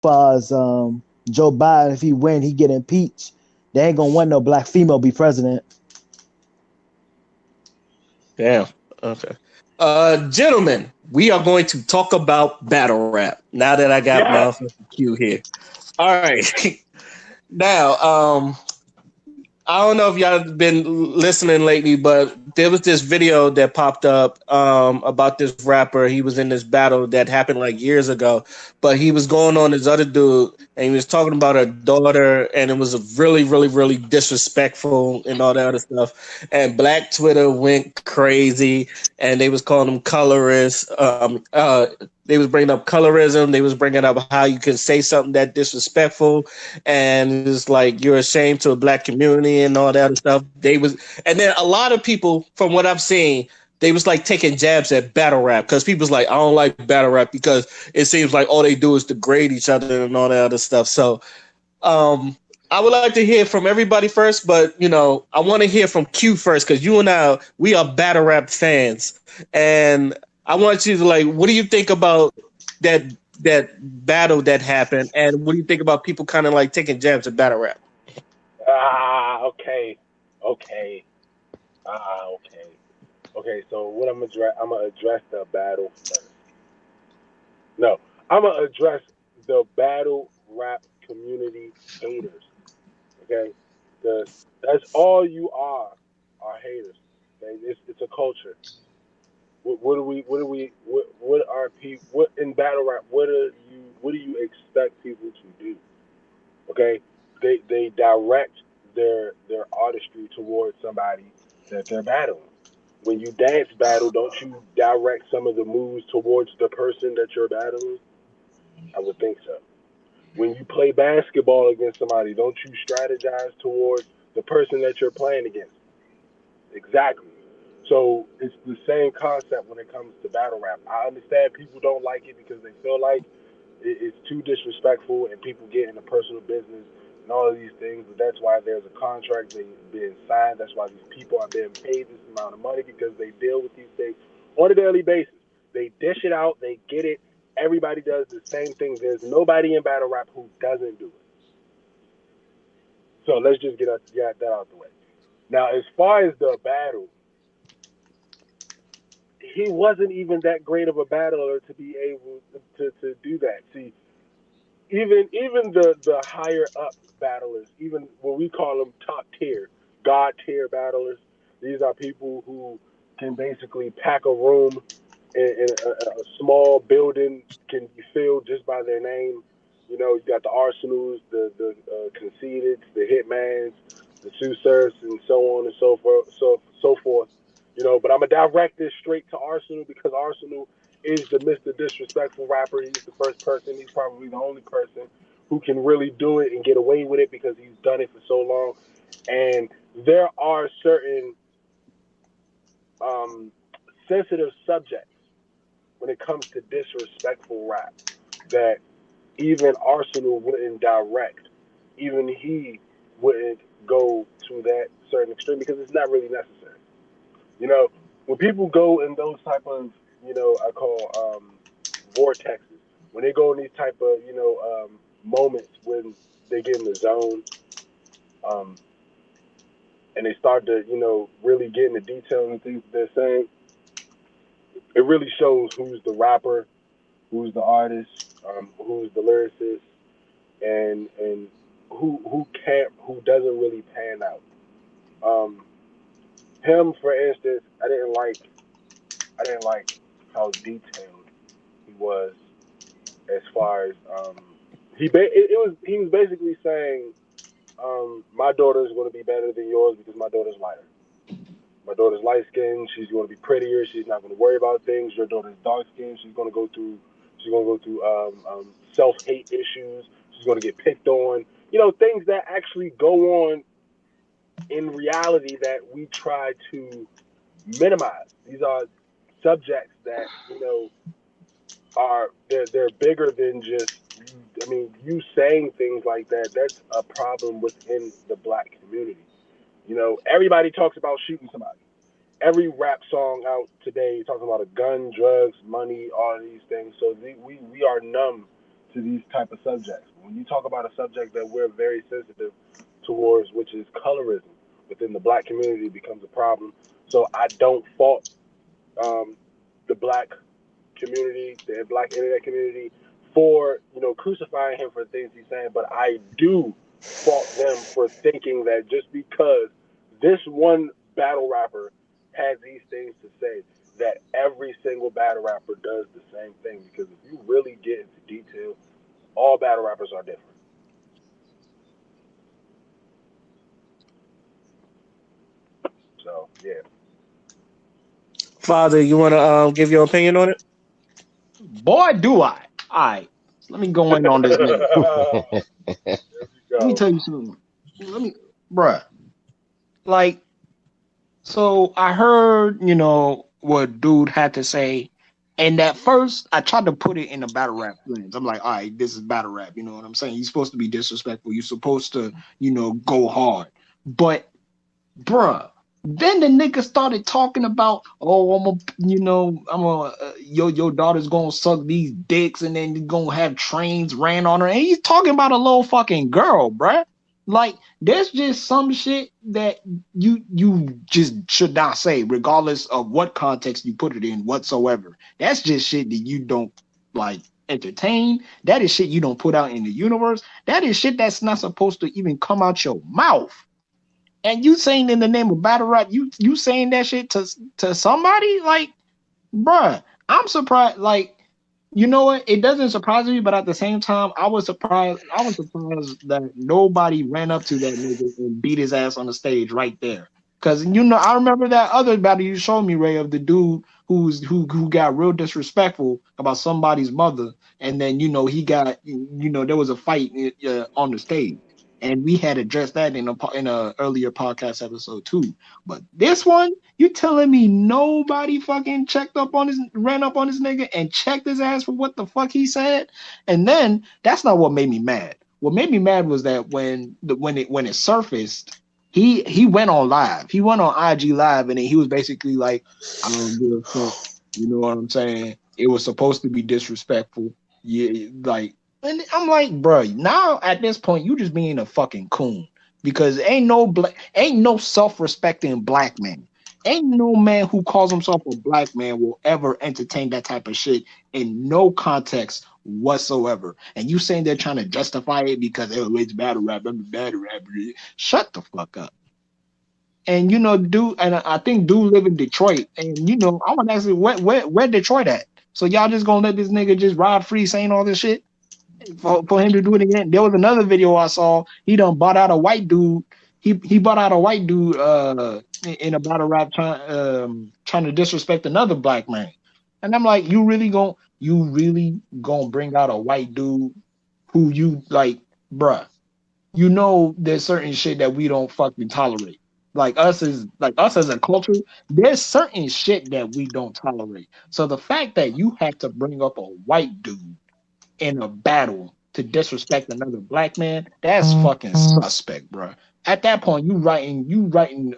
far as Joe Biden, if he win, he get impeached. They ain't gonna want no black female be president. Damn. Okay. Gentlemen, we are going to talk about battle rap now that I got Yes. my cue here. All right. Now, I don't know if y'all been listening lately, but there was this video that popped up about this rapper. He was in this battle that happened like years ago, but he was going on this other dude and he was talking about her daughter, and it was a really, really, really disrespectful and all that other stuff. And Black Twitter went crazy, and they was calling him colorist. They was bringing up colorism. They was bringing up how you can say something that disrespectful, and it's like you're ashamed to a black community and all that other stuff. They was, and then a lot of people, from what I've seen, they was like taking jabs at battle rap because people's like, I don't like battle rap because it seems like all they do is degrade each other and all that other stuff. So, um, I would like to hear from everybody first, but I want to hear from Q first because you and I, we are battle rap fans, and I want you to like, what do you think about that that battle that happened, and what do you think about people kind of like taking jabs at battle rap? Okay. Okay. Okay. Okay. So what I'm gonna address the battle first. No, I'm gonna address the battle rap community haters. Okay, because that's all you are haters. Okay? It's a culture. What do we? What do we? What are people? What in battle rap? What are you? What do you expect people to do? Okay, they direct their artistry towards somebody that they're battling. When you dance battle, don't you direct some of the moves towards the person that you're battling? I would think so. When you play basketball against somebody, don't you strategize towards the person that you're playing against? Exactly. So it's the same concept when it comes to battle rap. I understand people don't like it because they feel like it's too disrespectful and people get into personal business and all of these things. But that's why there's a contract being signed. That's why these people are being paid this amount of money because they deal with these things on a daily basis. They dish it out. They get it. Everybody does the same thing. There's nobody in battle rap who doesn't do it. So let's just get that out the way. Now, as far as the battle, he wasn't even that great of a battler to be able to do that. See, even the higher up battlers, even when we call them top tier, god tier battlers, these are people who can basically pack a room in a small building can be filled just by their name. You know, you got the Arsenals, the Concededs, the Hitmans, the Sue Surfs, and so on and so forth. So forth. You know, but I'm gonna direct this straight to Arsenal because Arsenal is the Mr. Disrespectful rapper. He's the first person. He's probably the only person who can really do it and get away with it because he's done it for so long. And there are certain um, sensitive subjects when it comes to disrespectful rap that even Arsenal wouldn't direct. Even he wouldn't go to that certain extreme because it's not really necessary. You know, when people go in those type of, I call vortexes, when they go in these type of, moments when they get in the zone, um, and they start to, really get into detail and things they're saying, it really shows who's the rapper, who's the artist, who's the lyricist, and who doesn't really pan out. Um, him, for instance, I didn't like how detailed he was as far as he was basically saying my daughter is going to be better than yours because my daughter's lighter. My daughter's light skinned. She's going to be prettier. She's not going to worry about things. Your daughter's dark skinned. She's going to go through self hate issues. She's going to get picked on. You know, things that actually go on in reality that we try to minimize. These are subjects that are they're bigger than just. I mean, you saying things like that. That's a problem within the black community. You know, everybody talks about shooting somebody. Every rap song out today talking about a gun, drugs, money, all of these things. So we are numb to these type of subjects. When you talk about a subject that we're very sensitive towards, which is colorism within the black community, becomes a problem. So I don't fault the black community, the black internet community, for crucifying him for things he's saying, but I do fault them for thinking that just because this one battle rapper has these things to say, that every single battle rapper does the same thing. Because if you really get into detail, all battle rappers are different. So yeah. Father, you want to give your opinion on it? Boy, do I. All right. Let me go in on this nigga. Let me tell you something. Bruh. Like, so I heard, what dude had to say. And at first, I tried to put it in a battle rap lens. I'm like, all right, this is battle rap. You know what I'm saying? You're supposed to be disrespectful. You're supposed to, go hard. But, bruh, then the nigga started talking about, oh, your daughter's gonna suck these dicks and then you're gonna have trains ran on her. And he's talking about a little fucking girl, bruh. Like, there's just some shit that you just should not say, regardless of what context you put it in whatsoever. That's just shit that you don't, like, entertain. That is shit you don't put out in the universe. That is shit that's not supposed to even come out your mouth. And you saying in the name of battle rap, you saying that shit to somebody? Like, bruh, I'm surprised. Like, you know what? It doesn't surprise me, but at the same time, I was surprised that nobody ran up to that nigga and beat his ass on the stage right there. Because I remember that other battle you showed me, Ray, of the dude who got real disrespectful about somebody's mother, and then he got there was a fight on the stage. And we had addressed that in a earlier podcast episode too. But this one, you telling me nobody fucking ran up on this nigga and checked his ass for what the fuck he said? And then that's not what made me mad. What made me mad was that when it surfaced, he went on live. He went on IG live, and he was basically like, I don't give a fuck. You know what I'm saying? It was supposed to be disrespectful. Yeah, like. And I'm like, bro, now at this point, you just being a fucking coon, because ain't no self-respecting black man, ain't no man who calls himself a black man will ever entertain that type of shit in no context whatsoever. And you saying they're trying to justify it because it's battle rap, I'm a battle rapper. Shut the fuck up. And dude, and I think dude live in Detroit, and I want to ask you where Detroit at? So y'all just gonna let this nigga just ride free saying all this shit? For him to do it again. There was another video I saw. He done bought out a white dude. He bought out a white dude in a battle rap trying to disrespect another black man. And I'm like, you really gonna bring out a white dude who you like, bruh? There's certain shit that we don't fucking tolerate. Like us as a culture, there's certain shit that we don't tolerate. So the fact that you had to bring up a white dude in a battle to disrespect another black man, that's fucking suspect, bro. At that point, you riding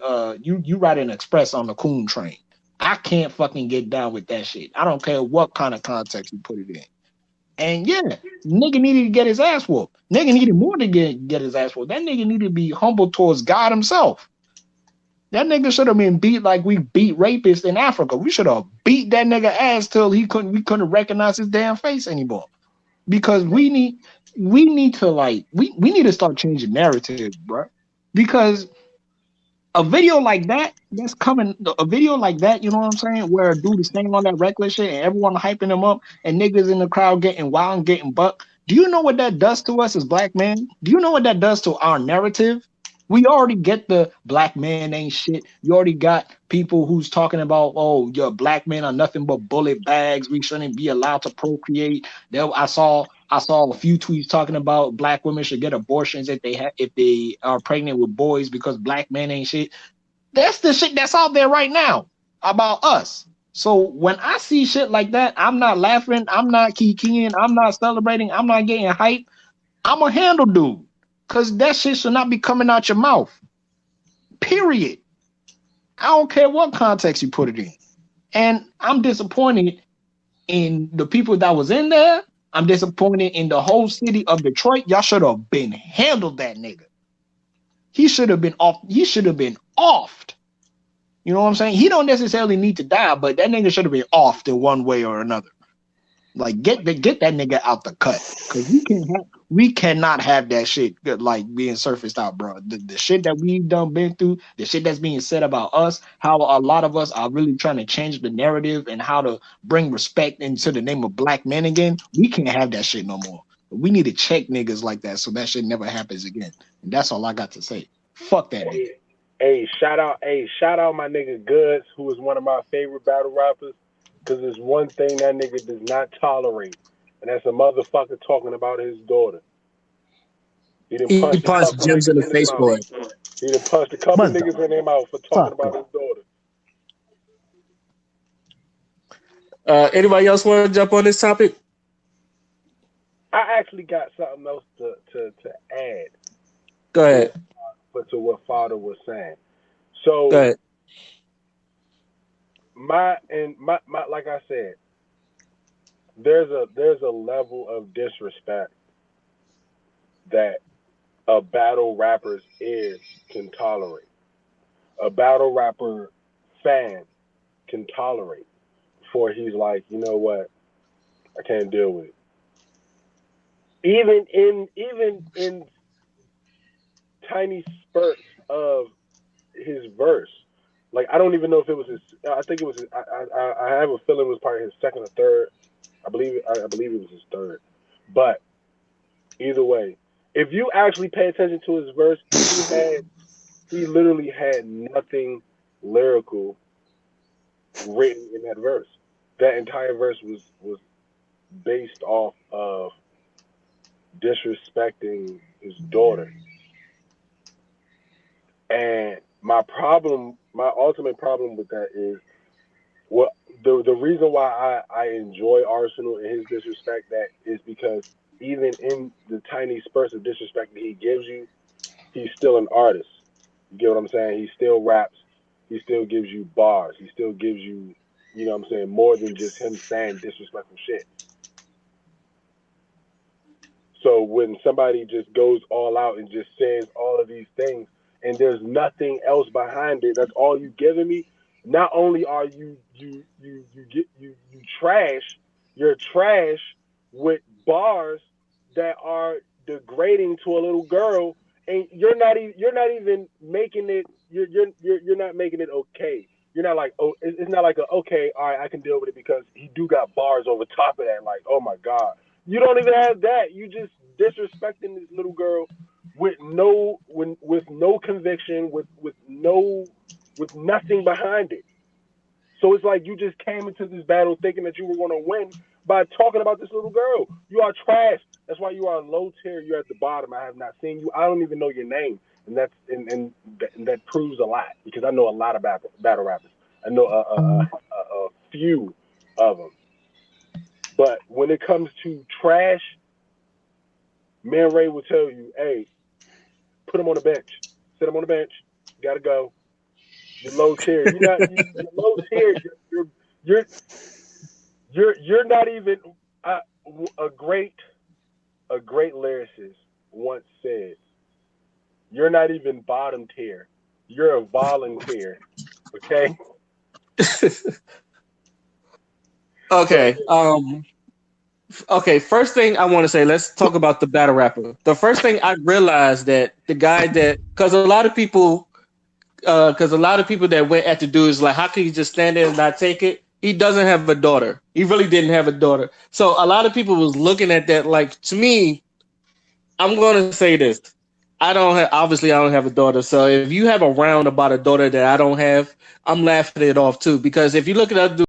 express on the coon train. I can't fucking get down with that shit. I don't care what kind of context you put it in. And yeah, nigga needed to get his ass whooped. Nigga needed more to get his ass whooped. That nigga needed to be humble towards God himself. That nigga should have been beat like we beat rapists in Africa. We should have beat that nigga ass till we couldn't recognize his damn face anymore. Because we need to start changing narratives, bro. Because a video like that, you know what I'm saying, where a dude is standing on that reckless shit and everyone hyping him up and niggas in the crowd getting wild and getting bucked. Do you know what that does to us as black men? Do you know what that does to our narrative? We already get the black man ain't shit. You already got people who's talking about, oh, your black men are nothing but bullet bags. We shouldn't be allowed to procreate. I saw a few tweets talking about black women should get abortions if they are pregnant with boys because black men ain't shit. That's the shit that's out there right now about us. So when I see shit like that, I'm not laughing. I'm not kikiing. I'm not celebrating. I'm not getting hype. I'm a handle dude. Because that shit should not be coming out your mouth. Period. I don't care what context you put it in. And I'm disappointed in the people that was in there I'm disappointed in the whole city of Detroit. Y'all should have been handled that nigga. He should have been off. He should have been offed. You know what I'm saying? He don't necessarily need to die, but that nigga should have been offed in one way or another. Like get that nigga out the cut, because we cannot have that shit like being surfaced out, bro. The shit that we've been through, the shit that's being said about us, how a lot of us are really trying to change the narrative and how to bring respect into the name of black men again. We can't have that shit no more. We need to check niggas like that so that shit never happens again. And that's all I got to say. Fuck that nigga. Hey, shout out my nigga Goods, who is one of my favorite battle rappers. Because there's one thing that nigga does not tolerate, and that's a motherfucker talking about his daughter. He punched Jims in the face for it. He done punched a couple niggas in their mouth for talking about his daughter. Anybody else want to jump on this topic? I actually got something else to add. Go ahead. But to what Father was saying. So go ahead. My like I said, there's a level of disrespect that a battle rapper's ears can tolerate. A battle rapper fan can tolerate before he's like, you know what, I can't deal with it. Even in tiny spurts of his verse. Like, I don't even know if it was his. I think it was. I have a feeling it was probably his second or third. I believe it was his third. But either way, if you actually pay attention to his verse, he literally had nothing lyrical written in that verse. That entire verse was based off of disrespecting his daughter. And my ultimate problem with that is, the reason why I enjoy Arsenal and his disrespect that is because even in the tiny spurts of disrespect that he gives you, he's still an artist. You get what I'm saying? He still raps. He still gives you bars. He still gives you, you know what I'm saying, more than just him saying disrespectful shit. So when somebody just goes all out and just says all of these things, and there's nothing else behind it, that's all you giving me. Not only are you trash, you're trash with bars that are degrading to a little girl, and you're not even making it. You're not making it okay. You're not like, oh, it's not like okay, all right, I can deal with it because he do got bars over top of that. Like, oh my God, you don't even have that. You just disrespecting this little girl with no conviction, with nothing behind it. So it's like you just came into this battle thinking that you were going to win by talking about this little girl. You are trash. That's why you are low tier. You're at the bottom. I have not seen you. I don't even know your name, and that proves a lot because I know a lot of battle rappers. I know a few of them. But when it comes to trash, Man Ray will tell you, hey, put him on the bench. Sit him on the bench. You gotta go. You're low tier. You're low tier. You're not even a great lyricist once said, you're not even bottom tier. You're a volunteer. Okay? Okay. Okay, first thing I want to say, let's talk about the battle rapper. The first thing I realized that the guy that, because a lot of people that went at the dude is like, how can you just stand there and not take it? He doesn't have a daughter. He really didn't have a daughter. So a lot of people was looking at that like, to me, I'm going to say this. I don't have a daughter. So if you have a round about a daughter that I don't have, I'm laughing it off too. Because if you look at other